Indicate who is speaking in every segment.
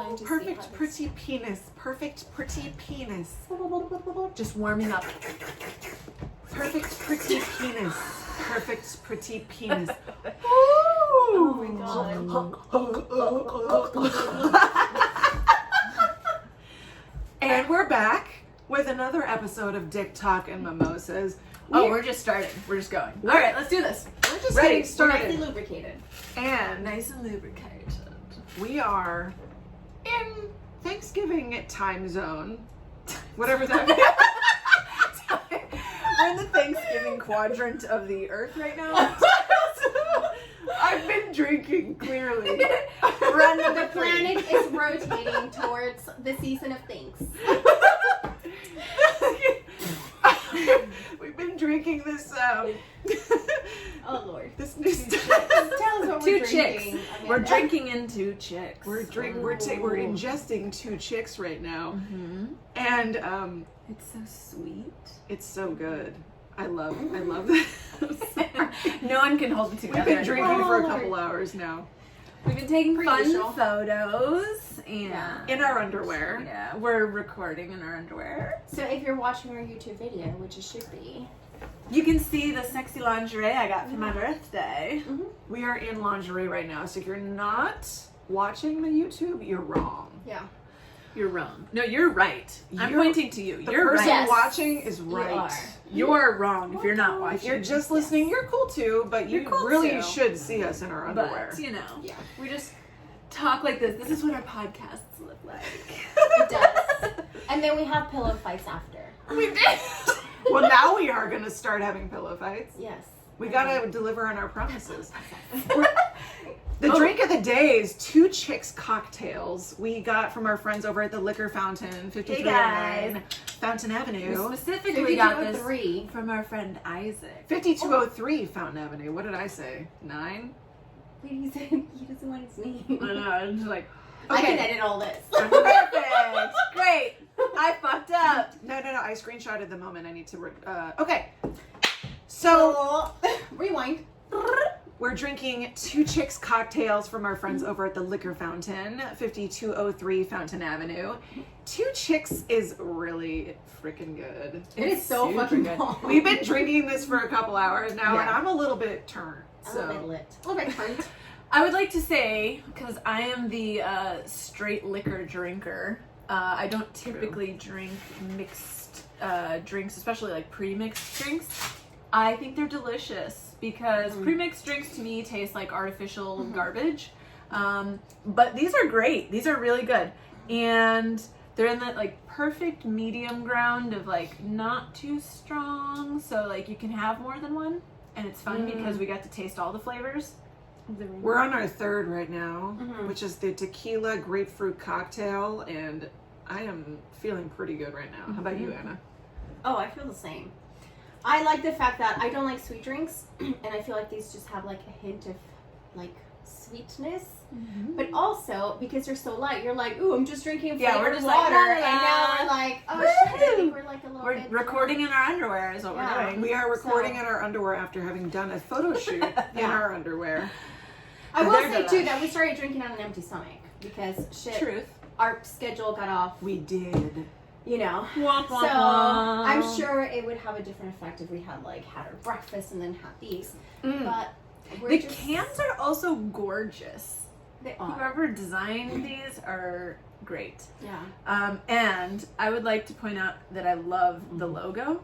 Speaker 1: trying to
Speaker 2: Perfect,
Speaker 1: see how
Speaker 2: pretty penis. Perfect, pretty penis.
Speaker 3: Just warming up.
Speaker 2: Perfect, pretty penis. Perfect, pretty penis.
Speaker 1: Oh my god.
Speaker 2: And we're back with another episode of Dick Talk and Mimosas.
Speaker 3: We're just starting. We're just going. All right, let's do this.
Speaker 2: We're just
Speaker 3: Ready.
Speaker 2: getting started.
Speaker 1: Nicely lubricated.
Speaker 2: And
Speaker 3: Nice and lubricated.
Speaker 2: we are in Thanksgiving time zone. Whatever that means.
Speaker 3: We're in the Thanksgiving quadrant of the Earth right now.
Speaker 2: I've been drinking, clearly.
Speaker 1: The planet is rotating towards the season of things.
Speaker 2: We've been drinking this,
Speaker 1: Oh Lord.
Speaker 2: this new stuff.
Speaker 1: Tell us what
Speaker 3: Two
Speaker 1: we're
Speaker 3: chicks.
Speaker 1: drinking.
Speaker 3: We're drinking in two chicks.
Speaker 2: We're ingesting two chicks right now.
Speaker 3: Mm-hmm.
Speaker 2: And,
Speaker 3: It's so sweet.
Speaker 2: it's so good. I love that.
Speaker 3: No one can hold it together.
Speaker 2: We've been drinking
Speaker 3: anymore.
Speaker 2: for a
Speaker 1: Lord.
Speaker 2: couple hours now.
Speaker 3: We've been taking
Speaker 1: Pretty
Speaker 3: fun
Speaker 1: usual.
Speaker 3: photos and
Speaker 2: In our underwear.
Speaker 3: yeah, we're recording in our underwear.
Speaker 1: So if you're watching our YouTube video, which it should be,
Speaker 3: You can see the sexy lingerie I got for my birthday.
Speaker 2: We are in lingerie right now, so if you're not watching the YouTube, you're wrong.
Speaker 1: yeah.
Speaker 3: You're wrong. No, you're right. I'm
Speaker 2: You're-
Speaker 3: pointing to you.
Speaker 2: The
Speaker 3: You're
Speaker 2: person
Speaker 3: right.
Speaker 1: Yes.
Speaker 2: watching is right.
Speaker 1: are.
Speaker 3: You're wrong if you're not
Speaker 2: If
Speaker 3: watching.
Speaker 2: you're just listening, you're cool too, but you
Speaker 3: You're cool
Speaker 2: really
Speaker 3: too.
Speaker 2: should see us in our underwear.
Speaker 3: But, you know,
Speaker 1: Yeah.
Speaker 3: we just talk like this. This is what our podcasts look like.
Speaker 1: It does. And then we have pillow fights after.
Speaker 3: We did.
Speaker 2: Well, now we are going to start having pillow fights.
Speaker 1: Yes.
Speaker 2: We got to deliver on our promises. The drink of the day is Two Chicks cocktails we got from our friends over at the Liquor Fountain, 5309 Fountain
Speaker 3: We
Speaker 2: Avenue.
Speaker 3: specifically got this
Speaker 1: 5203.
Speaker 3: from our friend Isaac.
Speaker 2: 5203 Fountain Avenue. What did I say? 9?
Speaker 1: Wait, he said he doesn't want his name.
Speaker 3: I know. I'm just like,
Speaker 1: I can
Speaker 2: Okay.
Speaker 1: edit all this.
Speaker 3: perfect. Great. I fucked up.
Speaker 2: No. I screenshotted the moment. I need to. Okay. So
Speaker 1: Rewind.
Speaker 2: we're drinking Two Chicks cocktails from our friends over at the Liquor Fountain, 5203 Fountain Avenue. Two Chicks is really freaking good.
Speaker 1: It is so
Speaker 3: super
Speaker 1: fucking
Speaker 3: good.
Speaker 1: good.
Speaker 2: We've been drinking this for a couple hours now, and
Speaker 1: Yeah.
Speaker 2: I'm a little bit turned.
Speaker 1: A little bit
Speaker 2: So
Speaker 1: lit. A little bit turned.
Speaker 3: I would like to say, because I am the straight liquor drinker, I don't typically drink mixed drinks, especially like pre-mixed drinks. I think they're delicious because pre-mixed drinks to me taste like artificial garbage. But these are great. These are really good. And they're in that like perfect medium ground of like not too strong. So like you can have more than one. And it's fun because we got to taste all the flavors.
Speaker 2: we're on our third right now,
Speaker 1: Mhm.
Speaker 2: which is the tequila grapefruit cocktail, and I am feeling pretty good right now. How about you, Anna?
Speaker 1: Oh, I feel the same. I like the fact that I don't like sweet drinks, and I feel like these just have like a hint of like sweetness. But also because they're so light, you're like, ooh, I'm just drinking
Speaker 3: Yeah, we're
Speaker 1: flavored
Speaker 3: just like,
Speaker 1: water,
Speaker 3: la, la,
Speaker 1: and now
Speaker 3: la.
Speaker 1: we're like, oh shit, I think we're like a little
Speaker 3: We're
Speaker 1: bit
Speaker 3: recording in our underwear is what
Speaker 1: Yeah.
Speaker 3: we're doing.
Speaker 2: We are recording
Speaker 1: So-
Speaker 2: in our underwear after having done a photo shoot in
Speaker 1: Yeah.
Speaker 2: our underwear.
Speaker 1: I will
Speaker 3: They're
Speaker 1: say too
Speaker 3: delish.
Speaker 1: that we started drinking on an empty stomach because shit,
Speaker 3: Truth.
Speaker 1: our schedule got off,
Speaker 2: We did.
Speaker 1: you know.
Speaker 3: Womp,
Speaker 1: So
Speaker 3: womp, womp.
Speaker 1: I'm sure it would have a different effect if we had like had our breakfast and then had these. But we're
Speaker 3: The
Speaker 1: just,
Speaker 3: cans are also gorgeous.
Speaker 1: they are.
Speaker 3: Whoever designed these are great.
Speaker 1: Yeah.
Speaker 3: And I would like to point out that I love the logo.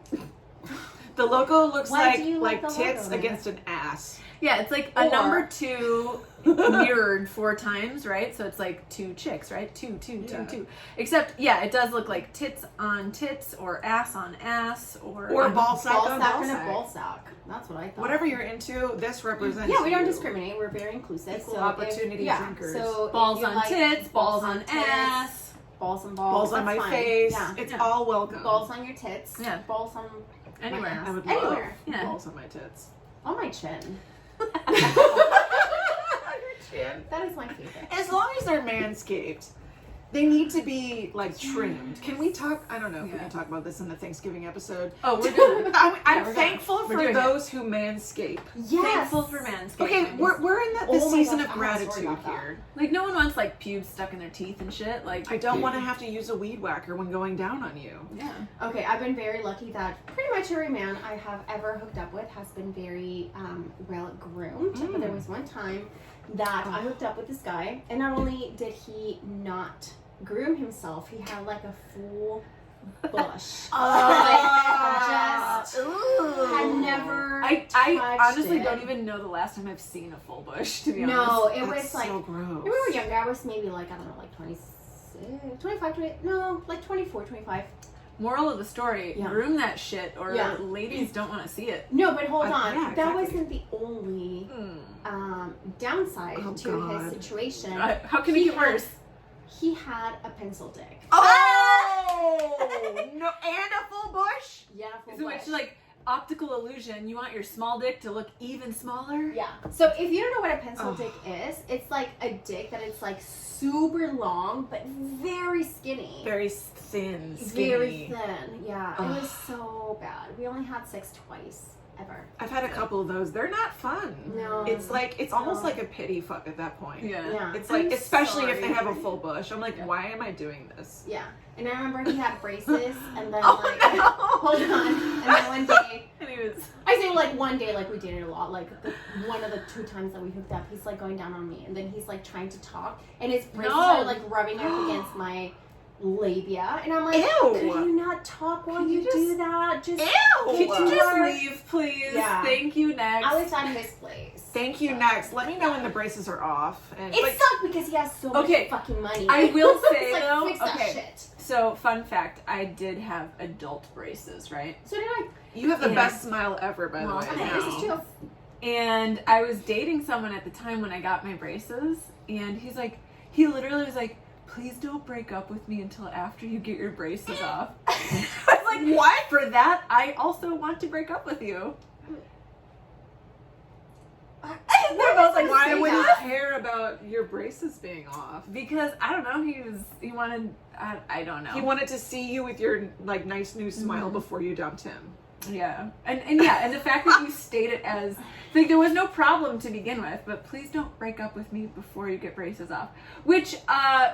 Speaker 2: The logo looks
Speaker 1: Why do you
Speaker 2: like
Speaker 1: like the
Speaker 2: tits
Speaker 1: logo, then?
Speaker 2: against an ass.
Speaker 3: Yeah, it's like a
Speaker 1: Or-
Speaker 3: number 2 mirrored 4 times, right? So it's like 2 chicks, right? 2, 2, 2,
Speaker 2: Yeah.
Speaker 3: 2. Except, yeah, it does look like tits on tits or ass on ass or
Speaker 2: Or ball sack
Speaker 1: Ball
Speaker 2: on
Speaker 1: sack
Speaker 2: ball
Speaker 1: and a
Speaker 2: sack.
Speaker 1: ball sack. That's what I thought.
Speaker 2: Whatever you're into, this represents
Speaker 1: Yeah, we don't
Speaker 2: you.
Speaker 1: discriminate. We're very inclusive.
Speaker 2: Equal
Speaker 1: so
Speaker 2: opportunity
Speaker 1: if,
Speaker 2: drinkers.
Speaker 1: So
Speaker 3: balls
Speaker 1: if you
Speaker 3: on
Speaker 1: like
Speaker 3: tits, balls on
Speaker 1: tits,
Speaker 3: ass.
Speaker 1: balls on balls.
Speaker 2: Balls on
Speaker 1: that's
Speaker 2: my
Speaker 1: fine.
Speaker 2: face.
Speaker 1: Yeah.
Speaker 2: It's
Speaker 3: Yeah.
Speaker 2: all welcome.
Speaker 1: Balls on your tits.
Speaker 3: Yeah.
Speaker 1: Balls on
Speaker 3: Anywhere.
Speaker 1: my ass.
Speaker 2: I would
Speaker 1: Anywhere.
Speaker 2: love
Speaker 3: Yeah.
Speaker 2: balls on my tits.
Speaker 1: On my chin.
Speaker 2: Your chin.
Speaker 1: That is my favorite.
Speaker 2: As long as they're manscaped. They need to be like trimmed. Can we talk? I don't know if we
Speaker 3: Yeah.
Speaker 2: can talk about this in the Thanksgiving episode.
Speaker 3: Oh, we're doing it.
Speaker 2: I'm
Speaker 3: we're
Speaker 2: thankful
Speaker 3: We're
Speaker 2: for
Speaker 3: doing
Speaker 2: those who manscape.
Speaker 1: Yes.
Speaker 3: Thankful for manscaping.
Speaker 2: Okay, we're in the
Speaker 1: Oh my
Speaker 2: season
Speaker 1: gosh,
Speaker 2: of
Speaker 1: I have a story
Speaker 2: gratitude
Speaker 1: about that.
Speaker 2: here.
Speaker 3: Like, no one wants, like, pubes stuck in their teeth and shit. Like,
Speaker 2: I don't want to have to use a weed whacker when going down on you.
Speaker 3: yeah.
Speaker 1: Okay, I've been very lucky that pretty much every man I have ever hooked up with has been very well groomed. But there was one time that I hooked up with this guy, and not only did he not groom himself, he had like a full bush. Had never
Speaker 3: I
Speaker 1: touched
Speaker 3: honestly
Speaker 1: it.
Speaker 3: don't even know the last time I've seen a full bush, to be honest.
Speaker 1: No, it
Speaker 2: That's
Speaker 1: was like
Speaker 2: so gross.
Speaker 1: when we were younger. I was maybe like, I don't know, like 26, 25, 20, no, like 24, 25.
Speaker 3: Moral of the story,
Speaker 1: Yeah.
Speaker 3: groom that shit or
Speaker 1: Yeah.
Speaker 3: ladies don't want to see it.
Speaker 1: No, but hold on.
Speaker 2: yeah,
Speaker 1: That
Speaker 2: exactly.
Speaker 1: wasn't the only downside
Speaker 2: Oh,
Speaker 1: to
Speaker 2: God.
Speaker 1: his situation.
Speaker 3: How can it get worse?
Speaker 1: He had a pencil dick.
Speaker 2: Oh no! And a full bush.
Speaker 1: Yeah, full
Speaker 3: So
Speaker 1: bush.
Speaker 3: it's like optical illusion. You want your small dick to look even smaller?
Speaker 1: Yeah. So if you don't know what a pencil
Speaker 2: Ugh.
Speaker 1: dick is, it's like a dick that it's like super long but very skinny.
Speaker 2: Very thin, skinny.
Speaker 1: Very thin. Yeah. It
Speaker 2: Ugh.
Speaker 1: was so bad. We only had sex twice ever.
Speaker 2: I've had a couple of those. They're not fun.
Speaker 1: No.
Speaker 2: It's like it's almost
Speaker 1: No.
Speaker 2: like a pity fuck at that point.
Speaker 3: Yeah.
Speaker 1: Yeah.
Speaker 2: It's like,
Speaker 1: I'm
Speaker 2: especially if
Speaker 1: sorry.
Speaker 2: they have a full bush. I'm like,
Speaker 3: Yeah.
Speaker 2: why am I doing this?
Speaker 1: Yeah. And I remember he had braces and then
Speaker 2: Oh,
Speaker 1: like
Speaker 2: no.
Speaker 1: hold on. And then one day
Speaker 3: And he was.
Speaker 1: I say like one day, like we dated a lot. Like one of the 2 times that we hooked up, he's like going down on me, and then he's like trying to talk, and his braces
Speaker 3: No.
Speaker 1: are like rubbing up against my labia, and I'm like,
Speaker 2: Ew.
Speaker 1: could you not talk while
Speaker 3: Can
Speaker 1: you
Speaker 3: you just-
Speaker 1: do that? Just
Speaker 2: Ew.
Speaker 3: Could you just
Speaker 1: Or-
Speaker 3: leave, please?
Speaker 1: Yeah.
Speaker 3: Thank you, next.
Speaker 1: I was at his place.
Speaker 2: Thank you. Next, let me know when the braces are off. And
Speaker 1: It
Speaker 2: but-
Speaker 1: sucked because he has so
Speaker 3: Okay.
Speaker 1: much fucking money.
Speaker 3: I will say,
Speaker 1: It's like,
Speaker 3: though,
Speaker 1: fix that
Speaker 3: okay.
Speaker 1: shit.
Speaker 3: So, fun fact, I did have adult braces, right?
Speaker 1: So did I.
Speaker 2: you have the
Speaker 3: Yeah.
Speaker 2: best smile ever, by the
Speaker 3: Well,
Speaker 2: way.
Speaker 1: I
Speaker 3: I
Speaker 1: had
Speaker 3: know.
Speaker 1: braces too.
Speaker 3: And I was dating someone at the time when I got my braces, and he literally was like, please don't break up with me until after you get your braces off. I was like, what? For that, I also want to break up with you. We're both like,
Speaker 2: Why
Speaker 3: saying
Speaker 2: would you
Speaker 3: that.
Speaker 2: care about your braces being off?
Speaker 3: Because, I don't know, he wanted, I don't know.
Speaker 2: He wanted to see you with your like nice new smile
Speaker 3: Mhm.
Speaker 2: before you dumped him.
Speaker 3: Yeah, and yeah, and the fact that you state it as like there was no problem to begin with, but please don't break up with me before you get braces off. Which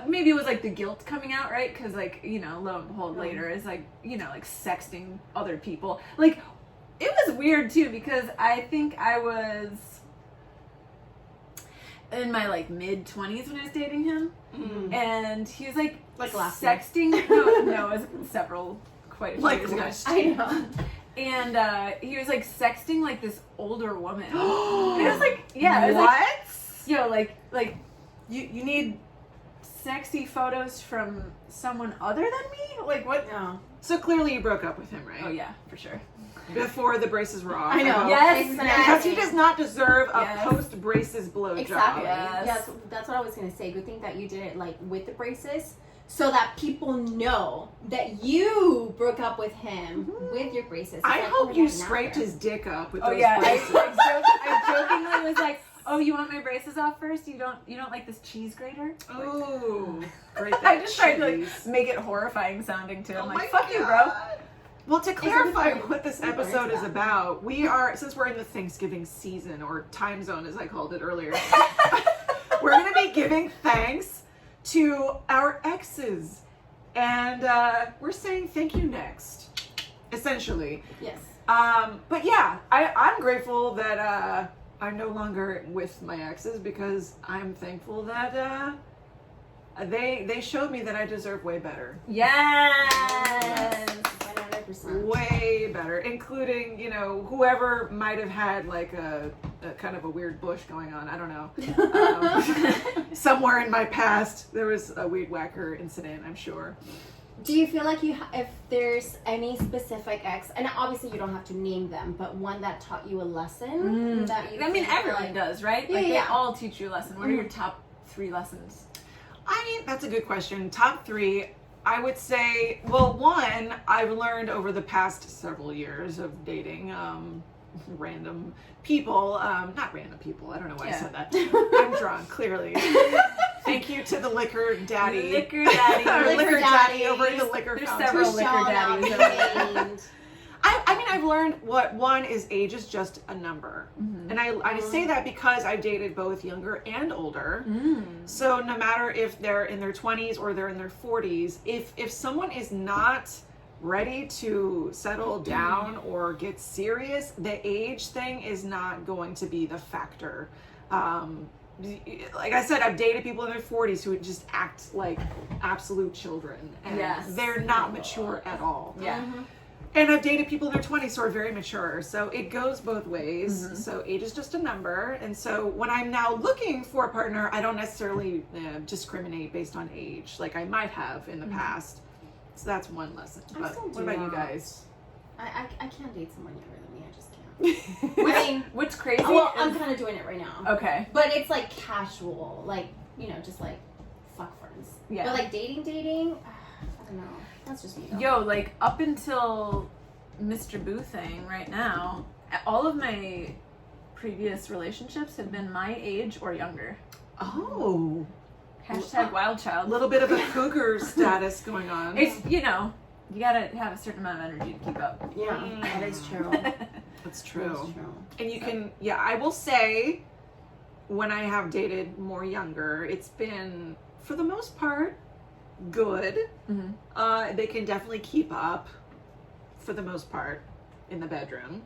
Speaker 3: maybe it was like the guilt coming out, right? Because like lo and behold, later is like like sexting other people. Like it was weird too because I think I was in my like mid 20s when I was dating him, and he was like
Speaker 1: last year.
Speaker 3: sexting. No, it was quite a few
Speaker 2: Like
Speaker 3: years ago.
Speaker 2: last
Speaker 1: I know.
Speaker 3: And he was like sexting like this older woman. And it was like, yeah, it was
Speaker 2: What?
Speaker 3: like, like you need sexy photos from someone other than me? Like what?
Speaker 1: No.
Speaker 2: So clearly you broke up with him, right?
Speaker 3: Oh yeah, for sure.
Speaker 2: Before the braces were off.
Speaker 1: I know.
Speaker 3: Yes,
Speaker 1: Braces and
Speaker 3: yes.
Speaker 2: Because he
Speaker 1: everything.
Speaker 2: does not deserve a
Speaker 3: Yes.
Speaker 2: post braces blowjob.
Speaker 1: Exactly.
Speaker 3: Yes.
Speaker 1: Yes, that's what I was gonna say. Good thing that you did it like with the braces, so that people know that you broke up with him with your braces. It's
Speaker 2: I
Speaker 1: like,
Speaker 2: hope
Speaker 1: oh,
Speaker 2: you
Speaker 1: yeah, now
Speaker 2: scraped
Speaker 1: they're-
Speaker 2: his dick up with
Speaker 3: Oh
Speaker 2: those
Speaker 3: yeah,
Speaker 2: braces.
Speaker 3: I jokingly was like, oh, you want my braces off first? You don't like this cheese grater?
Speaker 2: Ooh, great.
Speaker 3: I just tried to like
Speaker 2: cheese.
Speaker 3: make it horrifying sounding too. I'm
Speaker 2: Oh
Speaker 3: like,
Speaker 2: my
Speaker 3: fuck you, bro.
Speaker 2: God. Well, to clarify
Speaker 1: good
Speaker 2: what this
Speaker 1: point.
Speaker 2: episode is about, we are, since we're in the Thanksgiving season, or time zone as I called it earlier, we're going to be giving thanks to our exes. And we're saying thank you next, essentially.
Speaker 1: Yes.
Speaker 2: But yeah, I'm grateful that I'm no longer with my exes because I'm thankful that they showed me that I deserve way better.
Speaker 3: Yes.
Speaker 1: 100%.
Speaker 2: Way better, including, whoever might have had like a kind of a weird bush going on. I don't know. Somewhere in my past, there was a weed whacker incident, I'm sure.
Speaker 1: Do you feel like if there's any specific ex, and obviously you don't have to name them, but one that taught you a lesson that you
Speaker 3: I mean,
Speaker 1: think,
Speaker 3: everyone
Speaker 1: like,
Speaker 3: does, right?
Speaker 1: Yeah,
Speaker 3: Like, they
Speaker 1: yeah.
Speaker 3: all teach you a lesson. What are your top 3 lessons?
Speaker 2: I mean, that's a good question. Top 3, I would say, well, one, I've learned over the past several years of dating not random people. I don't know why I
Speaker 3: Yeah.
Speaker 2: said that. I'm drunk, clearly. Thank Thank you to the liquor daddy.
Speaker 3: Liquor daddy.
Speaker 2: Our liquor daddy over in the
Speaker 1: There's-
Speaker 2: liquor
Speaker 3: there's
Speaker 2: fountain.
Speaker 3: several
Speaker 1: Who
Speaker 3: liquor
Speaker 1: shall
Speaker 3: daddies
Speaker 1: not
Speaker 3: over
Speaker 1: be named.
Speaker 2: I mean, I've learned what one is age is just a number.
Speaker 3: Mhm.
Speaker 2: And I say that because I've dated both younger and older. So no matter if they're in their 20s or they're in their 40s, if someone is not ready to settle down or get serious, the age thing is not going to be the factor. Like I said, I've dated people in their 40s who just act like absolute children, and
Speaker 3: Yes.
Speaker 2: they're not mature at all.
Speaker 3: Yeah.
Speaker 2: And I've dated people in their 20s who are very mature. So it goes both ways. So age is just a number. And so when I'm now looking for a partner, I don't necessarily discriminate based on age like I might have in the past. So that's one lesson.
Speaker 1: I
Speaker 2: But
Speaker 1: still
Speaker 2: what
Speaker 1: do
Speaker 2: about you
Speaker 1: that.
Speaker 2: guys?
Speaker 1: I can't date someone younger than me. I just can't. I mean,
Speaker 3: What's crazy?
Speaker 1: well, I'm kind of doing it right now.
Speaker 3: Okay.
Speaker 1: But it's like casual, like, you know, just like fuck friends.
Speaker 3: Yeah.
Speaker 1: But like dating, I don't know. That's just me though.
Speaker 3: Yo, like up until Mr. Boo thing right now, all of my previous relationships have been my age or younger.
Speaker 2: Oh,
Speaker 3: Hashtag wild
Speaker 2: a
Speaker 3: child.
Speaker 2: little bit of a cougar status going on.
Speaker 3: It's, you know, you gotta have a certain amount of energy to keep up.
Speaker 1: Yeah, that is true.
Speaker 2: That's true.
Speaker 1: That's true.
Speaker 2: And you can, yeah, I will say when I have dated more younger, it's been, for the most part, good. They can definitely keep up for the most part in the bedroom.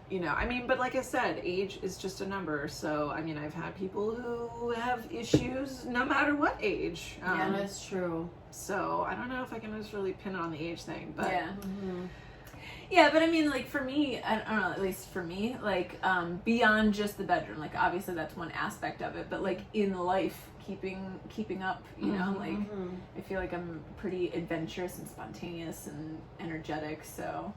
Speaker 2: You know, I mean, but like I said, age is just a number. So, I mean, I've had people who have issues no matter what age.
Speaker 1: Yeah, that's true.
Speaker 2: So, I don't know if I can just really pin it on the age thing, but
Speaker 3: Yeah. Yeah, but I mean, like for me, I don't know, at least for me, like beyond just the bedroom, like obviously that's one aspect of it, but like in life, keeping up, you know, like I feel like I'm pretty adventurous and spontaneous and energetic. So,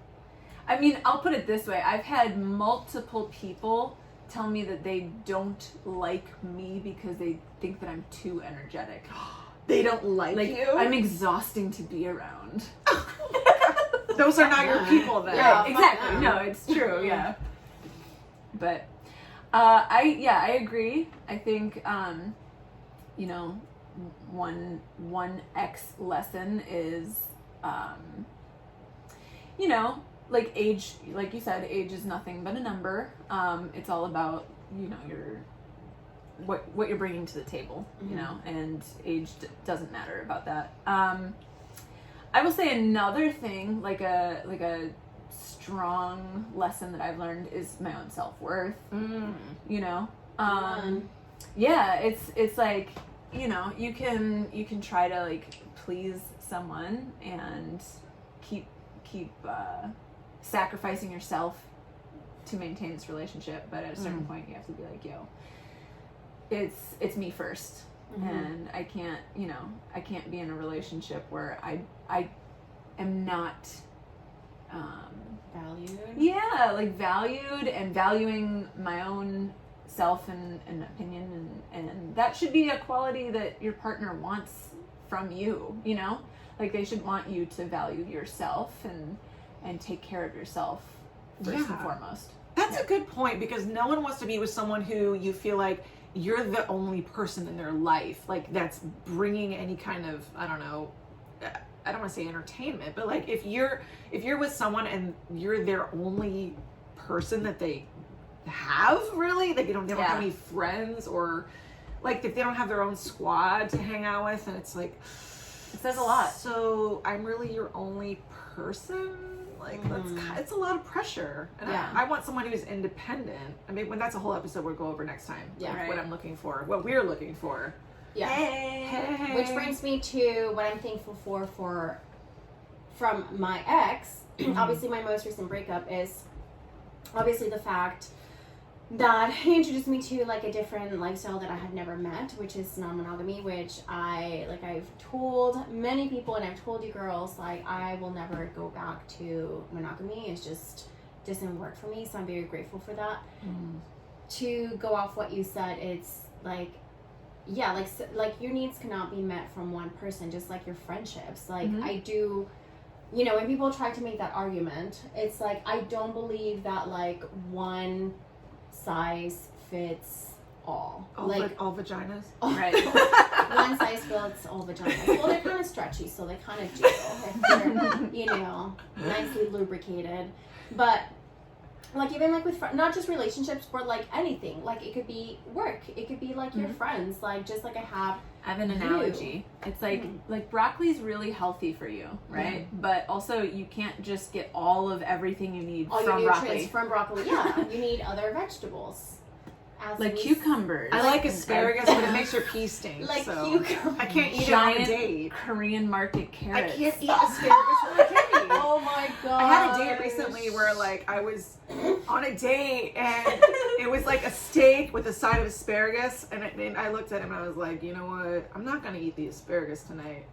Speaker 3: I mean, I'll put it this way: I've had multiple people tell me that they don't like me because they think that I'm too energetic.
Speaker 2: they don't like you.
Speaker 3: I'm exhausting to be around.
Speaker 2: Those are not your people then.
Speaker 1: Yeah.
Speaker 3: Right, exactly.
Speaker 1: them.
Speaker 3: No, it's true. Yeah. But I agree. I think you know, one X lesson is you know, like age, like you said, age is nothing but a number. It's all about, you know, your what you're bringing to the table, you know, and age doesn't matter about that. I will say another thing, like a strong lesson that I've learned is my own self-worth. You know, yeah, it's like, you know, you can try to like please someone and keep sacrificing yourself to maintain this relationship, but at a certain point you have to be like, yo, it's me first. And I can't, you know, I can't be in a relationship where I am not
Speaker 1: Valued.
Speaker 3: yeah, like valued and valuing my own self and opinion, and that should be a quality that your partner wants from you, you know, like they should want you to value yourself and take care of yourself first and foremost.
Speaker 2: That's a good point, because no one wants to be with someone who you feel like you're the only person in their life, like that's bringing any kind of, I don't want to say entertainment, but like if you're with someone and you're their only person that they have, really, like they don't have any friends, or like if they don't have their own squad to hang out with, and it's like,
Speaker 3: It says a lot.
Speaker 2: so I'm really your only person. Like it's a lot of pressure, and
Speaker 1: Yeah.
Speaker 2: I want someone who's independent. I mean, when that's a whole episode we'll go over next time.
Speaker 1: Yeah.
Speaker 2: Like,
Speaker 3: Right.
Speaker 2: what I'm looking for, what we're looking for.
Speaker 1: Yeah.
Speaker 2: Hey.
Speaker 1: Which brings me to what I'm thankful for from my ex. Obviously, my most recent breakup is obviously the fact that he introduced me to like a different lifestyle that I had never met, which is non-monogamy, which I've told many people, and I've told you girls, like I will never go back to monogamy. It's just doesn't work for me, so I'm very grateful for that. To go off what you said, it's like, yeah, like your needs cannot be met from one person, just like your friendships. Like I do, you know, when people try to make that argument, it's like I don't believe that like one size fits all.
Speaker 2: All vaginas.
Speaker 3: Right.
Speaker 1: all vaginas. Well, they're kind of stretchy, so they kind of jiggle if they're, you know, nicely lubricated. But like even like with not just relationships, but like anything. Like it could be work. It could be like your friends. Like just like I have
Speaker 3: an analogy. It's like broccoli's really healthy for you, right? But also you can't just get all of everything you need
Speaker 1: all
Speaker 3: from
Speaker 1: your
Speaker 3: broccoli.
Speaker 1: nutrients from broccoli. Yeah, you need other vegetables.
Speaker 3: Like cucumbers.
Speaker 2: I like asparagus, but it makes your pee stink.
Speaker 1: Like
Speaker 2: so
Speaker 1: cucumbers.
Speaker 2: I can't eat
Speaker 3: Giant
Speaker 2: it on a date.
Speaker 3: Korean market carrots.
Speaker 2: I can't eat asparagus on a date.
Speaker 1: Oh my god.
Speaker 2: I had a date recently where like I was on a date and it was like a steak with a side of asparagus, and I looked at him and I was like, you know what? I'm not gonna eat the asparagus tonight.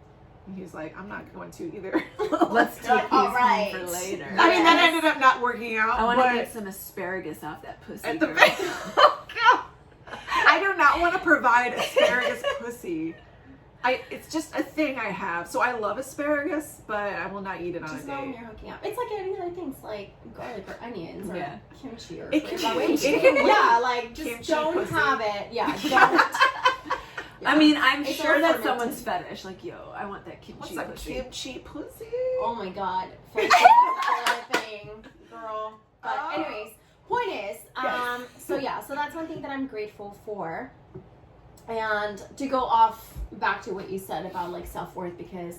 Speaker 2: And he's like, I'm not going to either.
Speaker 3: Let's take these
Speaker 1: all right.
Speaker 3: home for later.
Speaker 2: I mean, that ended up not working out.
Speaker 3: I want to
Speaker 2: but
Speaker 3: get some asparagus off that pussy.
Speaker 2: at the
Speaker 3: girl.
Speaker 2: I do not want to provide asparagus pussy. It's just a thing I have. So I love asparagus, but I will not eat it on
Speaker 1: Just
Speaker 2: a
Speaker 1: not when
Speaker 2: date.
Speaker 1: you're hooking up. It's like any other things like garlic or onions or kimchi or
Speaker 2: It can
Speaker 1: fruit
Speaker 2: wait.
Speaker 1: vegetables.
Speaker 2: It can wait.
Speaker 1: Yeah, like just
Speaker 2: Kimchi
Speaker 1: don't
Speaker 2: pussy.
Speaker 1: have it. Yeah, don't.
Speaker 3: I mean, I'm
Speaker 1: It's
Speaker 3: sure
Speaker 1: all
Speaker 3: that's
Speaker 1: fermented.
Speaker 3: someone's fetish. Like, yo, I want that kimchi
Speaker 2: What's a
Speaker 3: pussy.
Speaker 2: kimchi pussy?
Speaker 1: Oh my god. Thing, girl. But
Speaker 2: Oh.
Speaker 1: anyways, point is,
Speaker 2: Yes.
Speaker 1: so that's one thing that I'm grateful for. And to go off back to what you said about like self-worth, because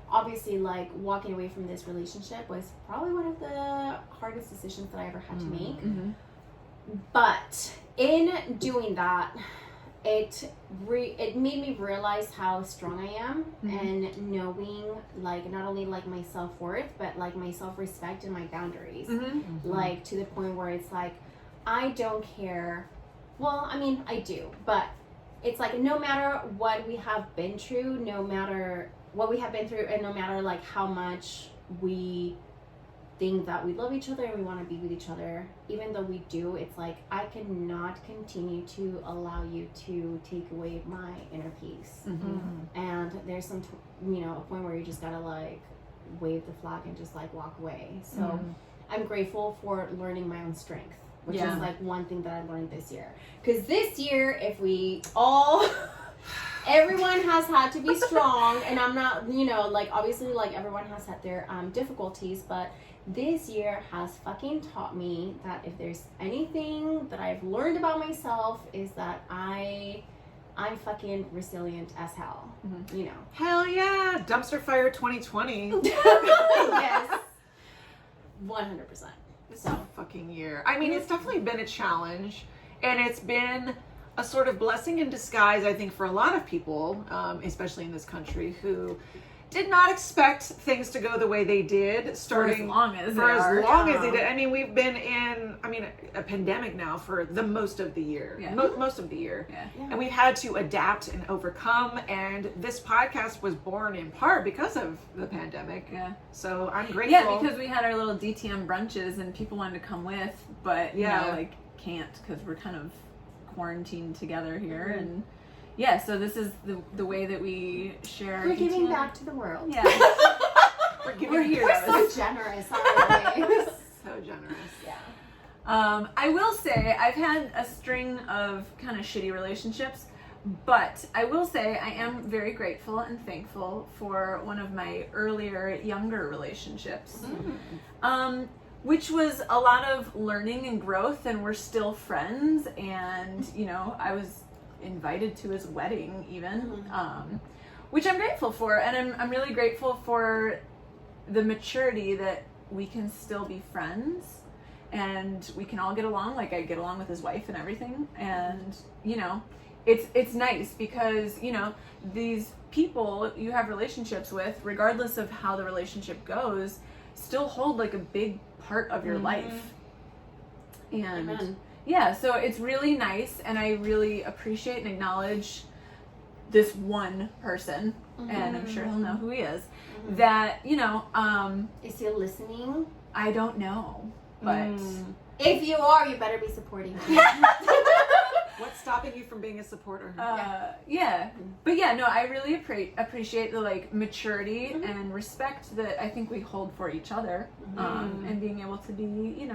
Speaker 1: obviously like walking away from this relationship was probably one of the hardest decisions that I ever had to make.
Speaker 3: Mm-hmm.
Speaker 1: But in doing that, it made me realize how strong I am, and knowing like not only like my self-worth, but like my self-respect and my boundaries. Like to the point where it's like I don't care. Well, I mean I do, but it's like no matter what we have been through, no matter what we have been through, and no matter like how much we think that we love each other and we want to be with each other, even though we do, it's like I cannot continue to allow you to take away my inner peace. And there's some a point where you just gotta like wave the flag and just like walk away. So I'm grateful for learning my own strength, which is like one thing that I learned this year, because this year if we all everyone has had to be strong, and I'm not, like obviously like everyone has had their difficulties, but this year has fucking taught me that if there's anything that I've learned about myself is that I'm fucking resilient as hell.
Speaker 2: Hell yeah. Dumpster fire 2020.
Speaker 1: Yes. 100%.
Speaker 2: It's a fucking year. I mean, it's definitely been a challenge, and it's been a sort of blessing in disguise, I think, for a lot of people, especially in this country, who did not expect things to go the way they did, starting
Speaker 3: as long as
Speaker 2: they did. I mean, we've been in, a pandemic now for the most of the year.
Speaker 3: Yeah.
Speaker 2: Most of the year.
Speaker 3: Yeah.
Speaker 2: And we've had to adapt and overcome, and this podcast was born in part because of the pandemic.
Speaker 3: Yeah.
Speaker 2: So I'm grateful.
Speaker 3: Yeah, because we had our little DTM brunches and people wanted to come with, but can't because we're kind of quarantined together here. And so this is the way that we share.
Speaker 1: We're giving
Speaker 3: DTM.
Speaker 1: back to the world.
Speaker 3: Yeah.
Speaker 2: we're heroes.
Speaker 1: We're so generous, aren't we?
Speaker 2: So generous.
Speaker 1: Yeah.
Speaker 3: I will say I've had a string of kind of shitty relationships, but I will say I am very grateful and thankful for one of my earlier, younger relationships, which was a lot of learning and growth, and we're still friends, and, I was invited to his wedding even, which I'm grateful for, and I'm really grateful for the maturity that we can still be friends and we can all get along. Like I get along with his wife and everything, and it's nice because these people you have relationships with, regardless of how the relationship goes, still hold like a big part of your life. And
Speaker 1: Amen.
Speaker 3: Yeah, so it's really nice, and I really appreciate and acknowledge this one person, and I'm sure he'll know who he is, that,
Speaker 1: Is he listening?
Speaker 3: I don't know, but
Speaker 1: If you are, you better be supporting him.
Speaker 2: What's stopping you from being a supporter?
Speaker 3: I really appreciate the like maturity and respect that I think we hold for each other, and being able to be,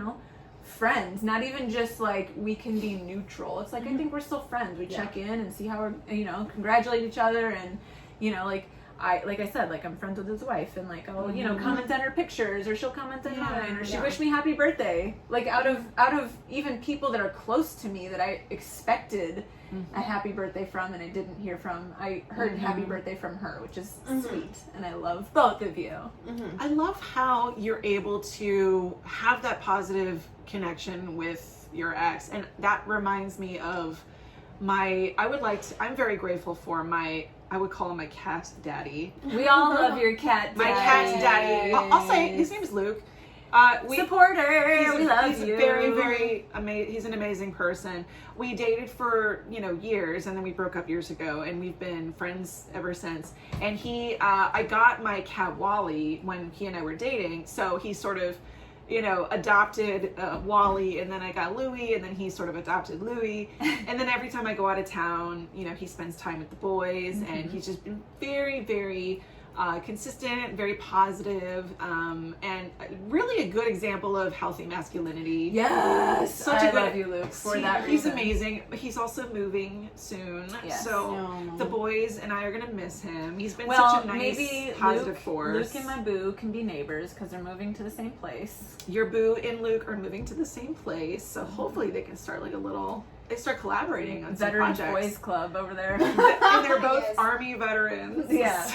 Speaker 3: friends, not even just like we can be neutral. It's like I think we're still friends. We check in and see how we're, congratulate each other and You know, like I said, like I'm friends with his wife, and like I'll you know comment on her pictures, or she'll comment on mine, or she wished me happy birthday. Like out of even people that are close to me that I expected a happy birthday from and I didn't hear from, I heard happy birthday from her, which is sweet, and I love both of you.
Speaker 2: I love how you're able to have that positive connection with your ex, and that reminds me of I'm very grateful for I would call him my cat daddy.
Speaker 3: We all love your cat daddy.
Speaker 2: My cat daddy. I'll say it, his name is Luke.
Speaker 3: Supporter. We love
Speaker 2: he's
Speaker 3: you.
Speaker 2: Very, very amazing. He's an amazing person. We dated for years, and then we broke up years ago, and we've been friends ever since. And I got my cat Wally when he and I were dating, so he sort of adopted Wally, and then I got Louie, and then he sort of adopted Louie. And then every time I go out of town, he spends time with the boys, and he's just been very, very consistent, very positive, and really a good example of healthy masculinity.
Speaker 3: Yes, I love you, Luke, for that reason.
Speaker 2: He's amazing. He's also moving soon, so the boys and I are gonna miss him. He's been such a nice, positive force.
Speaker 3: Luke and my boo can be neighbors because they're moving to the same place.
Speaker 2: Your boo and Luke are moving to the same place, so hopefully they can start they start collaborating on
Speaker 3: Veteran
Speaker 2: some projects.
Speaker 3: Boys Club over there.
Speaker 2: And they're both Army veterans.
Speaker 3: Yeah.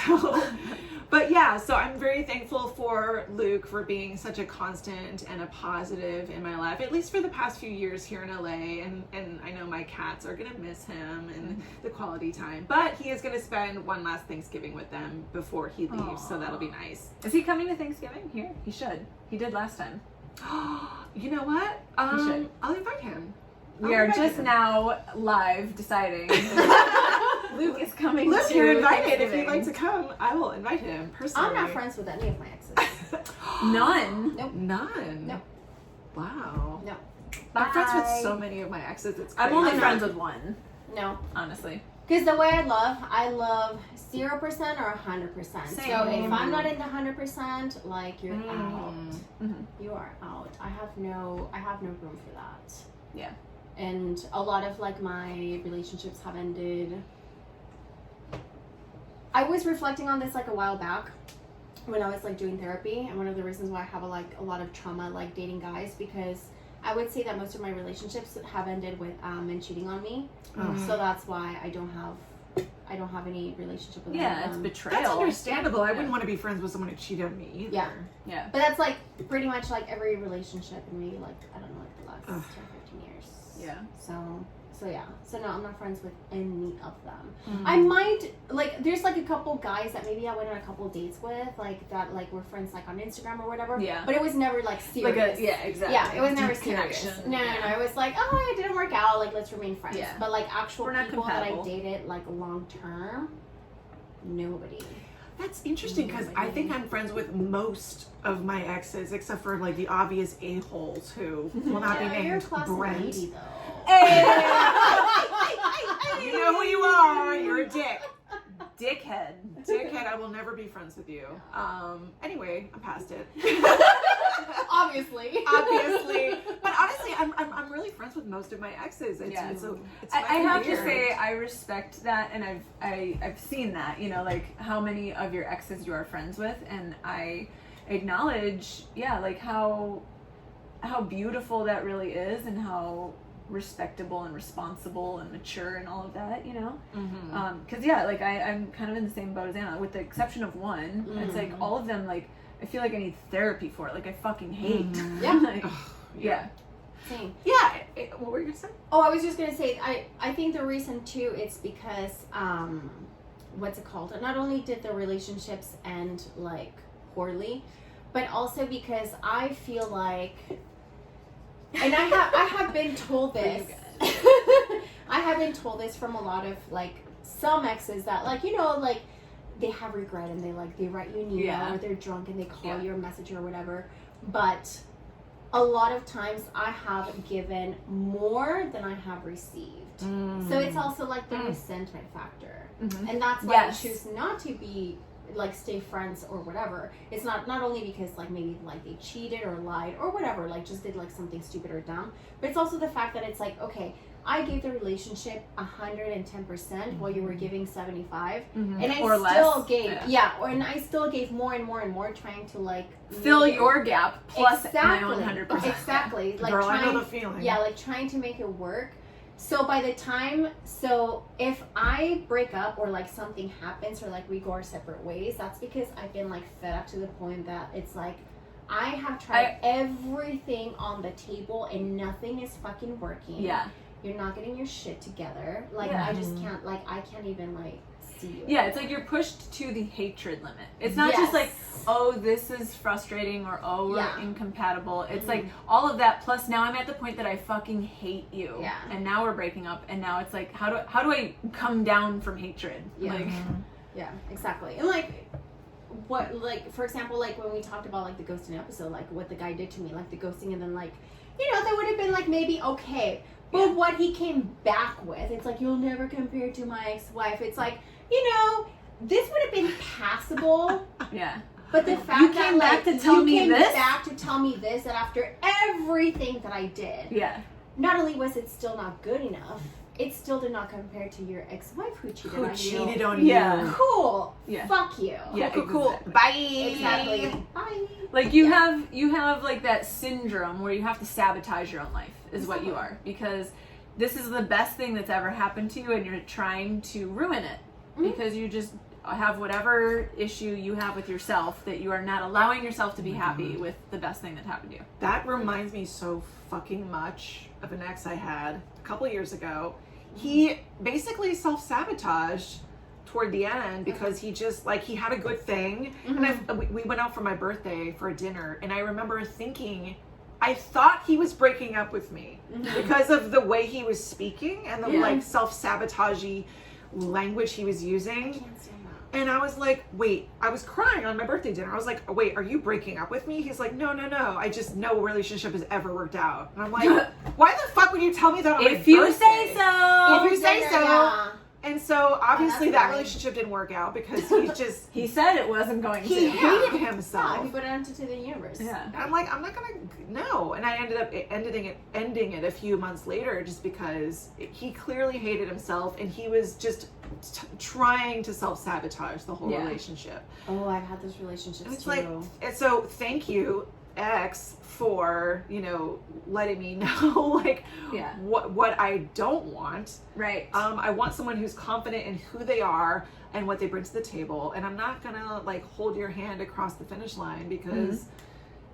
Speaker 2: So I'm very thankful for Luke for being such a constant and a positive in my life, at least for the past few years here in LA. And I know my cats are going to miss him and the quality time. But he is going to spend one last Thanksgiving with them before he leaves, so that'll be nice.
Speaker 3: Is he coming to Thanksgiving here? He should. He did last time.
Speaker 2: You know what?
Speaker 3: He should.
Speaker 2: I'll invite him.
Speaker 3: We are just now live deciding Luke is coming.
Speaker 2: Luke,
Speaker 3: to
Speaker 2: you're invited. If
Speaker 3: Thanksgiving.
Speaker 2: you'd like to come, I will invite him personally.
Speaker 1: I'm not friends with any of my exes.
Speaker 3: None.
Speaker 1: Nope.
Speaker 2: None?
Speaker 1: Nope.
Speaker 2: Wow.
Speaker 1: No.
Speaker 2: I'm friends with
Speaker 3: Bye.
Speaker 2: so many of my exes. It's
Speaker 3: I'm
Speaker 2: crazy.
Speaker 3: only friends with one,
Speaker 1: No.
Speaker 3: honestly.
Speaker 1: Because the way I love 0% or 100%. So
Speaker 3: Same.
Speaker 1: if I'm not in the 100%, like you're out.
Speaker 3: Mm-hmm.
Speaker 1: You are out. I have no room for that.
Speaker 3: Yeah.
Speaker 1: And a lot of like my relationships have ended. I was reflecting on this like a while back when I was like doing therapy, and one of the reasons why I have a lot of trauma like dating guys, because I would say that most of my relationships have ended with men cheating on me. So that's why I don't have any relationship with
Speaker 3: Yeah,
Speaker 1: them.
Speaker 3: it's betrayal.
Speaker 2: That's understandable. I wouldn't want to be friends with someone who cheated on me either.
Speaker 1: Yeah.
Speaker 3: Yeah.
Speaker 1: But that's like pretty much like every relationship in maybe like, I don't know, like the last 10, 15 years.
Speaker 3: Yeah.
Speaker 1: So yeah. So no, I'm not friends with any of them. I might, like, there's like a couple guys that maybe I went on a couple dates with, like that, like we're friends like on Instagram or whatever.
Speaker 3: Yeah.
Speaker 1: But it was never like serious.
Speaker 3: Exactly.
Speaker 1: Yeah, it was never
Speaker 3: Deep
Speaker 1: serious.
Speaker 3: connection.
Speaker 1: No. It was like, oh, it didn't work out. Like, let's remain friends.
Speaker 3: Yeah.
Speaker 1: But like actual
Speaker 3: We're not
Speaker 1: people
Speaker 3: compatible.
Speaker 1: that I dated like long term, nobody.
Speaker 2: That's interesting because I think I'm friends with most of my exes, except for like the obvious a-holes who will not be
Speaker 1: You're a
Speaker 2: named
Speaker 1: classy
Speaker 2: Brent.
Speaker 1: lady, though.
Speaker 2: You know who you are. You're a dick.
Speaker 3: Dickhead.
Speaker 2: Dickhead, I will never be friends with you. Anyway, I'm past it.
Speaker 1: Obviously.
Speaker 2: But honestly, I'm really friends with most of my exes. It's
Speaker 3: I have
Speaker 2: weird.
Speaker 3: to say I respect that, and I've seen that, like how many of your exes you are friends with, and I acknowledge like how beautiful that really is, and how respectable and responsible and mature and all of that, because like I'm kind of in the same boat as Anna, with the exception of one. It's like all of them, like I feel like I need therapy for it. Like I fucking hate.
Speaker 1: Yeah.
Speaker 3: Like, yeah.
Speaker 1: Same.
Speaker 2: Yeah. What were you gonna say?
Speaker 1: Oh, I was just gonna say, I think the reason too, it's because what's it called? Not only did the relationships end like poorly, but also because I feel like, and I have been told this. I have been told this from a lot of like some exes that like like they have regret, and they write you an email, or they're drunk and they call you or message you or whatever. But a lot of times I have given more than I have received. So it's also like the resentment factor. And that's why I choose not to be like stay friends or whatever. It's not only because like maybe like they cheated or lied or whatever, like just did like something stupid or dumb, but it's also the fact that it's like, okay, I gave the relationship 110% while you were giving 75, and I
Speaker 3: Or
Speaker 1: still
Speaker 3: less.
Speaker 1: gave and I still gave more and more and more, trying to like
Speaker 3: Fill
Speaker 1: make it-
Speaker 3: your gap plus my own
Speaker 1: exactly
Speaker 3: 100%.
Speaker 1: exactly like
Speaker 2: Girl, I
Speaker 1: trying,
Speaker 2: know the feeling.
Speaker 1: yeah, like trying to make it work. So by the time, if I break up or like something happens or like we go our separate ways, that's because I've been like fed up to the point that it's like I have tried everything on the table and nothing is fucking working.
Speaker 3: Yeah.
Speaker 1: You're not getting your shit together. Like
Speaker 3: Yeah.
Speaker 1: I just can't. Like I can't even like see you.
Speaker 3: Yeah, it's like you're pushed to the hatred limit. It's not just like, oh, this is frustrating or oh, we're
Speaker 1: Yeah.
Speaker 3: incompatible. It's like all of that plus now I'm at the point that I fucking hate you.
Speaker 1: Yeah.
Speaker 3: And now we're breaking up and now it's like how do I come down from hatred?
Speaker 1: Yeah.
Speaker 3: Like
Speaker 1: Yeah, exactly. And like what, like for example, like when we talked about like the ghosting episode, like what the guy did to me, like the ghosting, and then like, you know, that would have been like maybe okay. But what he came back with, it's like, you'll never compare to my ex-wife. It's like, you know, this would have been passable.
Speaker 3: yeah.
Speaker 1: But the fact
Speaker 3: You
Speaker 1: that
Speaker 3: came back to tell me this?
Speaker 1: back to tell me this, that after everything that I did,
Speaker 3: Yeah.
Speaker 1: not only was it still not good enough, it still did not compare to your ex-wife who cheated on you.
Speaker 2: Who cheated on
Speaker 3: Yeah.
Speaker 2: you?
Speaker 1: Cool.
Speaker 3: Yeah.
Speaker 1: Fuck you.
Speaker 3: Yeah,
Speaker 2: Cool.
Speaker 3: exactly.
Speaker 2: Bye.
Speaker 1: Exactly. Bye.
Speaker 3: Like you have like that syndrome where you have to sabotage your own life is what you are, because this is the best thing that's ever happened to you and you're trying to ruin it because you just have whatever issue you have with yourself that you are not allowing yourself to be happy with the best thing that happened to you.
Speaker 2: That reminds me so fucking much of an ex I had a couple years ago. He basically self-sabotaged toward the end because he just like he had a good thing, and we went out for my birthday for a dinner, and I remember thinking I thought he was breaking up with me because of the way he was speaking and the like self-sabotagey language he was using. And I was like, wait, I was crying on my birthday dinner. I was like, wait, are you breaking up with me? He's like, no. I just, no relationship has ever worked out. And I'm like, why the fuck would you tell me that on my
Speaker 3: If you
Speaker 2: birthday?
Speaker 3: say so.
Speaker 2: If you say so.
Speaker 1: Yeah.
Speaker 2: And so obviously
Speaker 1: that's
Speaker 2: that
Speaker 1: funny.
Speaker 2: relationship didn't work out because he's just,
Speaker 3: He said it wasn't going to.
Speaker 2: he hated
Speaker 1: Yeah,
Speaker 2: himself.
Speaker 1: he put it out into the universe.
Speaker 3: Yeah.
Speaker 2: And I'm like, I'm not gonna, no. And I ended up ending it a few months later just because he clearly hated himself and he was just trying to self-sabotage the whole relationship.
Speaker 1: Oh, I've had those relationships
Speaker 2: And it's
Speaker 1: too.
Speaker 2: like, and so thank you, ex, for, you know, letting me know like what I don't want.
Speaker 3: Right.
Speaker 2: I want someone who's confident in who they are and what they bring to the table, and I'm not gonna like hold your hand across the finish line because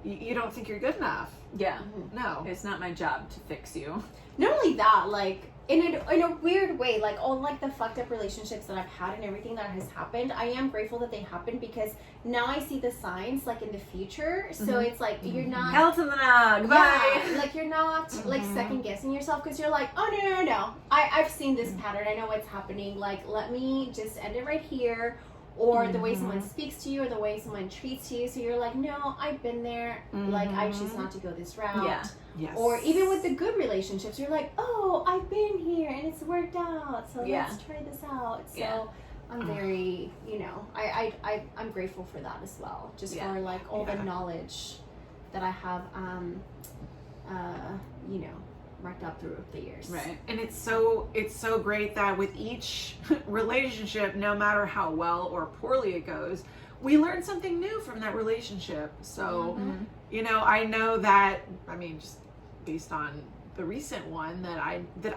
Speaker 2: you don't think you're good enough.
Speaker 3: Yeah.
Speaker 2: No.
Speaker 3: It's not my job to fix you.
Speaker 1: Not only that, like in a weird way, like all like the fucked up relationships that I've had and everything that has happened, I am grateful that they happened because now I see the signs like in the future. So it's like you're not
Speaker 3: Hell to the nog. Bye.
Speaker 1: Yeah, like you're not like second guessing yourself because you're like, oh no. I've seen this pattern. I know what's happening. Like let me just end it right here. Or the way someone speaks to you, or the way someone treats you. So you're like, no, I've been there. Like I choose not to go this route.
Speaker 3: Yeah.
Speaker 2: Yes.
Speaker 1: Or even with the good relationships, you're like, oh, I've been here and it's worked out. So let's try this out. So I'm very, you know, I'm grateful for that as well. Just for like all the knowledge that I have, you know, racked up through the years.
Speaker 2: Right. And it's so great that with each relationship, no matter how well or poorly it goes, we learn something new from that relationship. So, you know, I know that, I mean, just based on the recent one, that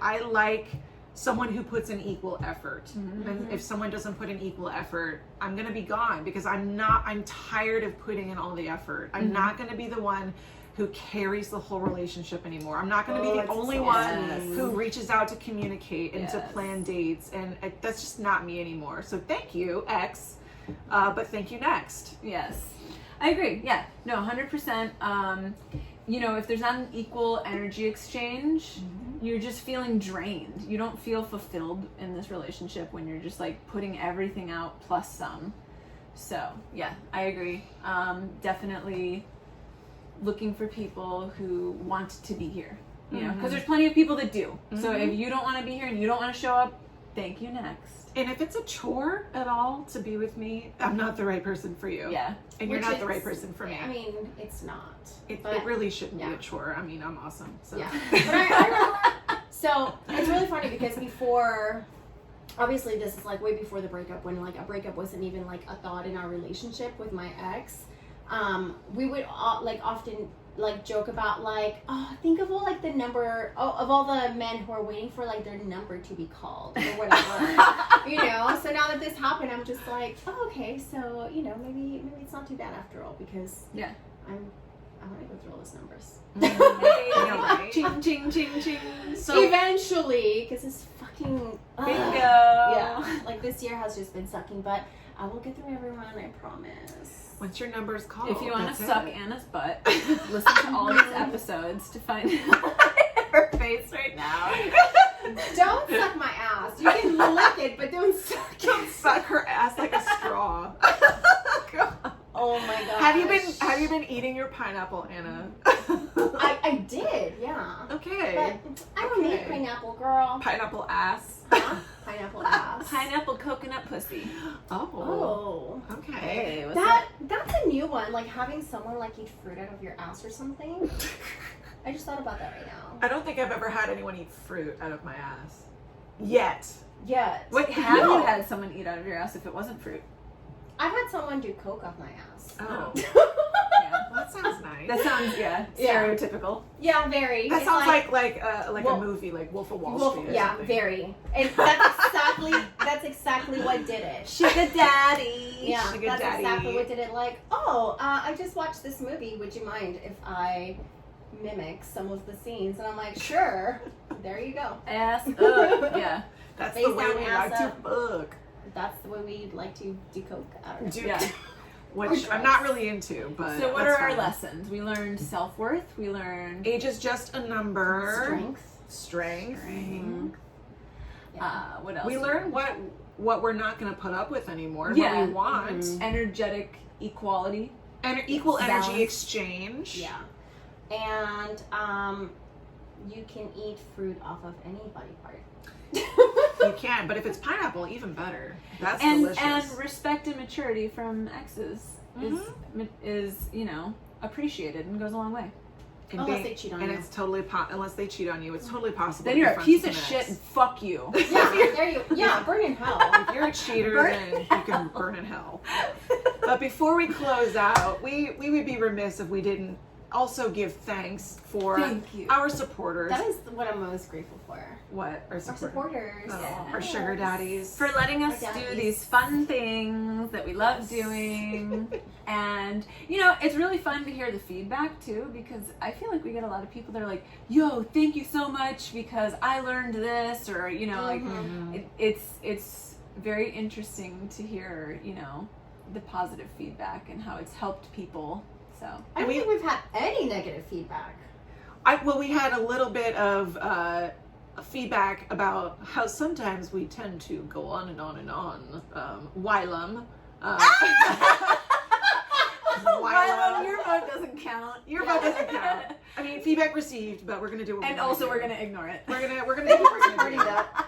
Speaker 2: I like someone who puts in equal effort. And if someone doesn't put in equal effort, I'm going to be gone because I'm tired of putting in all the effort. I'm not going to be the one who carries the whole relationship anymore. I'm not going to be the only one who reaches out to communicate and to plan dates, and that's just not me anymore. So thank you, ex, but thank you next.
Speaker 3: Yes, I agree. Yeah, no, 100%. You know, if there's not an equal energy exchange, you're just feeling drained. You don't feel fulfilled in this relationship when you're just like putting everything out plus some. So yeah, I agree. Definitely looking for people who want to be here, you know, because there's plenty of people that do. So if you don't want to be here and you don't want to show up, thank you next.
Speaker 2: And if it's a chore at all to be with me, I'm not the right person for you.
Speaker 3: Yeah.
Speaker 2: And you're not the right person for me.
Speaker 1: I mean, it's not.
Speaker 2: It really shouldn't be a chore. I mean, I'm awesome. So.
Speaker 1: Yeah. But I remember So it's really funny because before, obviously this is like way before the breakup, when like a breakup wasn't even like a thought in our relationship with my ex. We would like often like joke about like, oh, think of all like the number of all the men who are waiting for like their number to be called or whatever. You know, so now that this happened, I'm just like, oh, okay, so you know, maybe it's not too bad after all, because
Speaker 3: Yeah.
Speaker 1: I want to go through all those numbers.
Speaker 2: Right?
Speaker 3: Ching, ching, ching, ching.
Speaker 2: So
Speaker 1: Eventually, because it's fucking
Speaker 3: Bingo.
Speaker 1: yeah, like this year has just been sucking, but I will get through everyone, I promise.
Speaker 2: once your number's called,
Speaker 3: If you want
Speaker 2: that's
Speaker 3: to suck
Speaker 2: it.
Speaker 3: Anna's butt, listen to all these episodes to find her face right now.
Speaker 1: Don't suck my ass. You can lick it, but don't suck it.
Speaker 2: Don't suck her ass like a straw.
Speaker 1: Oh my god.
Speaker 2: Have you been eating your pineapple, Anna?
Speaker 1: I did, yeah.
Speaker 2: Okay.
Speaker 1: But I don't need pineapple, girl.
Speaker 2: Pineapple ass.
Speaker 1: Huh? Pineapple ass.
Speaker 3: Pineapple coconut pussy.
Speaker 2: Oh.
Speaker 1: Oh.
Speaker 2: Okay.
Speaker 3: Hey, what's
Speaker 1: That's a new one. Like having someone like eat fruit out of your ass or something. I just thought about that right now.
Speaker 2: I don't think I've ever had anyone eat fruit out of my ass. Yet.
Speaker 1: Yeah.
Speaker 3: Wait, have
Speaker 1: No.
Speaker 3: you had someone eat out of your ass if it wasn't fruit?
Speaker 1: I've had someone do coke off my ass.
Speaker 2: Oh.
Speaker 3: Yeah.
Speaker 2: Well, that sounds nice.
Speaker 3: That sounds,
Speaker 1: Yeah.
Speaker 3: stereotypical.
Speaker 1: Yeah, very.
Speaker 2: That
Speaker 1: It's
Speaker 2: sounds like
Speaker 1: Well,
Speaker 2: a movie, like Wolf of Wall
Speaker 1: Wolf,
Speaker 2: Street. Or
Speaker 1: yeah,
Speaker 2: something.
Speaker 1: very. And that's exactly what did it.
Speaker 3: Sugar daddy.
Speaker 1: Yeah,
Speaker 2: Sugar
Speaker 1: that's
Speaker 2: daddy.
Speaker 1: exactly what did it. Like, oh, I just watched this movie. Would you mind if I mimic some of the scenes? And I'm like, sure. There you go.
Speaker 3: Ass up. Yeah.
Speaker 2: That's
Speaker 1: Face
Speaker 2: the way
Speaker 1: down,
Speaker 2: we
Speaker 1: ass
Speaker 2: like to
Speaker 1: up.
Speaker 2: fuck.
Speaker 1: That's the way we like to do coke. I don't know.
Speaker 2: Do-
Speaker 3: Yeah.
Speaker 2: Which I'm not really into, but
Speaker 3: So what
Speaker 2: that's
Speaker 3: are our
Speaker 2: fine.
Speaker 3: lessons? We learned self-worth. We learned
Speaker 2: Age is just a number.
Speaker 1: Strength.
Speaker 2: Strength.
Speaker 1: Yeah.
Speaker 3: What else?
Speaker 2: We learn what we're not going to put up with anymore.
Speaker 3: Yeah.
Speaker 2: What we want.
Speaker 1: Mhm.
Speaker 3: energetic equality.
Speaker 2: And equal
Speaker 3: Balance.
Speaker 2: energy exchange.
Speaker 1: Yeah. And you can eat fruit off of any body part.
Speaker 2: You can, but if it's pineapple, even better. That's delicious.
Speaker 3: And respect and maturity from exes is appreciated and goes a long way.
Speaker 2: And
Speaker 1: Unless they cheat on
Speaker 2: and
Speaker 1: you.
Speaker 2: it's totally unless they cheat on you, it's totally possible.
Speaker 3: Then
Speaker 2: to
Speaker 3: you're
Speaker 2: be
Speaker 3: a
Speaker 2: friends
Speaker 3: piece
Speaker 2: with
Speaker 3: of
Speaker 2: an
Speaker 3: shit
Speaker 2: ex.
Speaker 3: and fuck you.
Speaker 1: Yeah, there you. Yeah, burn in hell.
Speaker 2: If you're a cheater, then you can burn in hell. But before we close out, we would be remiss if we didn't also give thanks for
Speaker 3: Thank you.
Speaker 2: our supporters.
Speaker 1: That is what I'm most grateful for.
Speaker 2: What? Our
Speaker 1: Our
Speaker 2: supporters.
Speaker 1: supporters.
Speaker 2: Oh, our sugar daddies.
Speaker 3: For letting us
Speaker 1: Our
Speaker 3: do
Speaker 1: daddies.
Speaker 3: these fun things that we love doing. And, it's really fun to hear the feedback too, because I feel like we get a lot of people that are like, yo, thank you so much because I learned this, or,
Speaker 1: Mhm.
Speaker 3: it's very interesting to hear, the positive feedback and how it's helped people. So
Speaker 1: I don't think we've had any negative feedback.
Speaker 2: We had a little bit of feedback about how sometimes we tend to go on and on and on. Whilom. Whilom.
Speaker 3: your vote doesn't count.
Speaker 2: Your vote doesn't count. I mean, feedback received, but we're gonna do what
Speaker 3: And
Speaker 2: we're
Speaker 3: also
Speaker 2: do.
Speaker 3: we're gonna ignore it.
Speaker 2: We're gonna do what we're gonna do.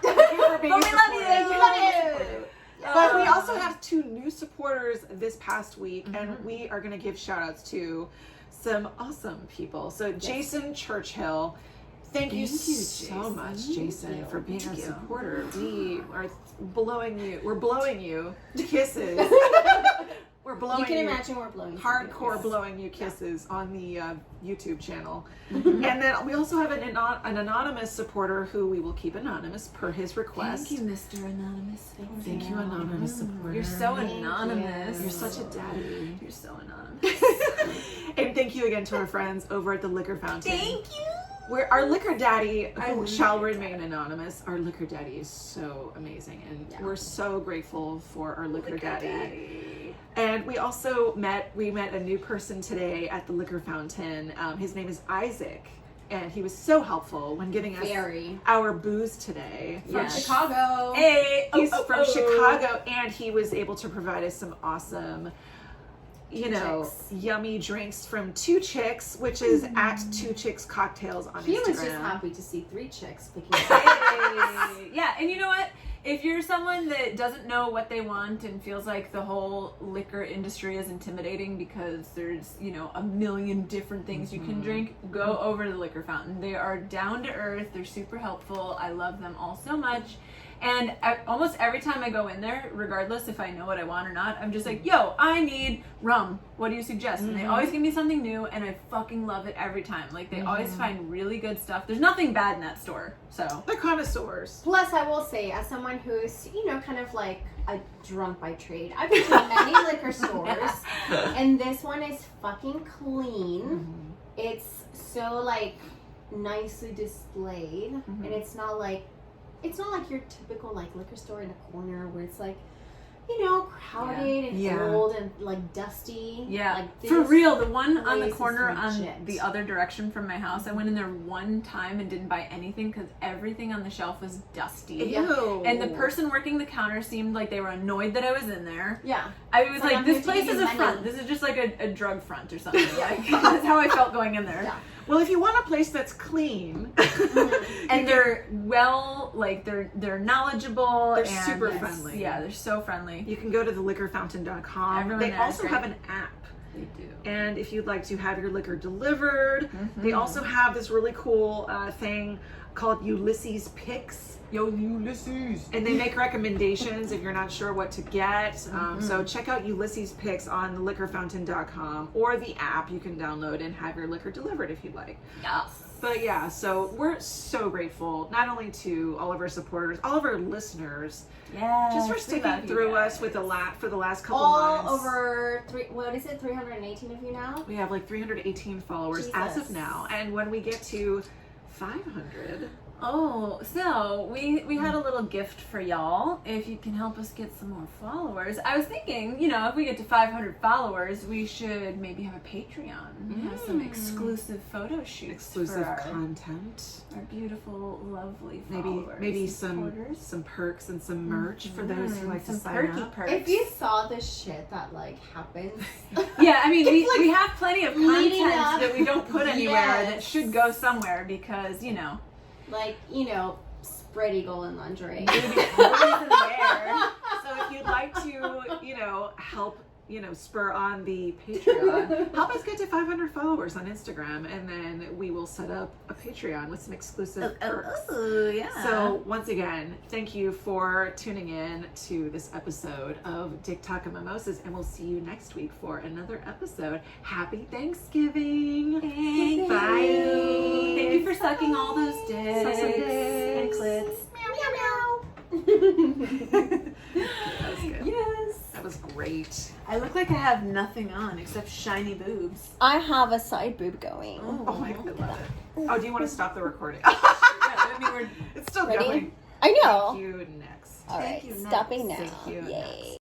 Speaker 2: Thank you for being
Speaker 3: But we love
Speaker 2: supportive.
Speaker 3: you.
Speaker 1: We love you.
Speaker 2: But we also have 2 new supporters this past week, and
Speaker 3: Mhm.
Speaker 2: we are going to give shout outs to some awesome people. So, Jason Churchill, thank you
Speaker 3: Thank you,
Speaker 2: so
Speaker 3: Jason.
Speaker 2: much, Jason,
Speaker 1: you.
Speaker 2: for being our
Speaker 3: Thank you.
Speaker 2: supporter. We are blowing you kisses. We're blowing
Speaker 1: You can
Speaker 2: you
Speaker 1: imagine we're blowing.
Speaker 2: hardcore
Speaker 1: yes.
Speaker 2: blowing you kisses on the YouTube channel.
Speaker 1: Mhm.
Speaker 2: And then we also have an anonymous supporter who we will keep anonymous per his request.
Speaker 3: Thank you, Mr. Anonymous.
Speaker 2: Thank you, anonymous supporter.
Speaker 3: You're so
Speaker 1: Thank
Speaker 3: anonymous.
Speaker 1: you.
Speaker 2: You're such a daddy.
Speaker 3: You're so anonymous.
Speaker 2: And thank you again to our friends over at the Liquor Fountain.
Speaker 3: you.
Speaker 2: Where our liquor daddy,
Speaker 3: Our
Speaker 2: who
Speaker 3: liquor
Speaker 2: shall
Speaker 3: daddy.
Speaker 2: remain anonymous, our liquor daddy is so amazing, and
Speaker 1: Yeah.
Speaker 2: we're so grateful for our liquor daddy. And we also met a new person today at the Liquor Fountain. His name is Isaac, and he was so helpful when giving us
Speaker 1: Very.
Speaker 2: our booze today.
Speaker 1: From
Speaker 3: Yes.
Speaker 1: Chicago.
Speaker 3: Hey,
Speaker 2: He's from Chicago, and he was able to provide us some awesome,
Speaker 1: Chicks.
Speaker 2: yummy drinks from 2 Chicks, which is at 2 Chicks Cocktails on
Speaker 1: He
Speaker 2: Instagram.
Speaker 1: was just happy to see 3 chicks picking
Speaker 3: Hey. Yeah, and you know what? If you're someone that doesn't know what they want and feels like the whole liquor industry is intimidating because there's, you know, a million different things you can drink, go over to the liquor fountain. They are down to earth. They're super helpful. I love them all so much. And almost every time I go in there, regardless if I know what I want or not, I'm just like, yo, I need rum. What do you suggest? And they always give me something new, and I fucking love it every time. Like, they always find really good stuff. There's nothing bad in that store, so.
Speaker 2: They're connoisseurs.
Speaker 1: Plus, I will say, as someone who's, you know, kind of like a drunk by trade, I've been to many liquor stores, and this one is fucking clean. It's so, like, nicely displayed, and it's not like your typical like liquor store in a corner where it's like, you know, crowded and old and like dusty.
Speaker 3: Yeah,
Speaker 1: like,
Speaker 3: for real. The one on the
Speaker 1: place is
Speaker 3: corner on
Speaker 1: legit.
Speaker 3: the other direction from my house, I went in there one time and didn't buy anything because everything on the shelf was dusty.
Speaker 2: Ew.
Speaker 3: And the person working the counter seemed like they were annoyed that I was in there.
Speaker 1: Yeah.
Speaker 3: I was
Speaker 1: Like,
Speaker 3: like,
Speaker 1: I'm
Speaker 3: this
Speaker 1: here to
Speaker 3: place
Speaker 1: give
Speaker 3: is
Speaker 1: you
Speaker 3: a
Speaker 1: money.
Speaker 3: front. This is just like a drug front or something. Like, that's how I felt going in there.
Speaker 1: Yeah.
Speaker 2: Well, if you want a place that's clean,
Speaker 3: And they're they're knowledgeable.
Speaker 2: They're
Speaker 3: and
Speaker 2: super
Speaker 3: it's-
Speaker 2: friendly.
Speaker 3: Yeah, they're so friendly.
Speaker 2: you can go to theliquorfountain.com.
Speaker 3: Everyone
Speaker 2: They
Speaker 3: there is
Speaker 2: also
Speaker 3: great.
Speaker 2: have an app.
Speaker 3: They do.
Speaker 2: And if you'd like to have your liquor delivered, they also have this really cool thing called Ulysses Picks.
Speaker 3: Yo, Ulysses.
Speaker 2: And they make recommendations if you're not sure what to get. So check out Ulysses Picks on theliquorfountain.com or the app you can download and have your liquor delivered if you'd like.
Speaker 3: Yes.
Speaker 2: But yeah, so we're so grateful not only to all of our supporters, all of our listeners,
Speaker 3: Yeah.
Speaker 2: just for sticking through us with for the last couple
Speaker 1: All
Speaker 2: months.
Speaker 1: over 318 of you now?
Speaker 2: We have like 318 followers as
Speaker 1: Jesus.
Speaker 2: of now, and when we get to 500,
Speaker 3: Oh, so we had a little gift for y'all. If you can help us get some more followers, I was thinking, you know, if we get to 500 followers, we should maybe have a Patreon, have some exclusive photo shoots,
Speaker 2: exclusive
Speaker 3: for
Speaker 2: content,
Speaker 3: our beautiful, lovely
Speaker 2: maybe
Speaker 3: followers,
Speaker 2: some perks and some merch for those who like to
Speaker 3: some
Speaker 2: sign
Speaker 3: perky
Speaker 2: up.
Speaker 3: perks.
Speaker 1: If you saw the shit that like happens,
Speaker 3: Yeah, I mean,
Speaker 1: It's like
Speaker 3: we have plenty of
Speaker 1: leading
Speaker 3: content
Speaker 1: up.
Speaker 3: that we don't put anywhere that
Speaker 1: Yes.
Speaker 3: should go somewhere because, you know,
Speaker 1: like, you know, spread eagle and lingerie.
Speaker 3: maybe in the air.
Speaker 2: So if you'd like to, you know, help, you know, spur on the Patreon, help us get to 500 followers on Instagram, and then we will set up a Patreon with some exclusive perks.
Speaker 3: Oh, yeah.
Speaker 2: So once again, thank you for tuning in to this episode of Dick Talk and Mimosas, and we'll see you next week for another episode. Happy Thanksgiving!
Speaker 3: Thank
Speaker 2: Bye.
Speaker 3: you. Thank you for sucking all those dicks
Speaker 2: Suck some
Speaker 3: and
Speaker 2: dicks.
Speaker 3: clits.
Speaker 2: That was good.
Speaker 3: Yes.
Speaker 2: That was great.
Speaker 3: I look like I have nothing on except shiny boobs.
Speaker 1: I have a side boob going.
Speaker 2: Oh my God, I love it. Oh, do you want to stop the recording?
Speaker 3: Yeah, I mean, we're
Speaker 2: It's still
Speaker 1: Ready?
Speaker 2: going.
Speaker 1: I know.
Speaker 2: Thank you. Next.
Speaker 1: All right,
Speaker 3: Thank you,
Speaker 1: stopping now.
Speaker 2: Thank you.
Speaker 1: Yay.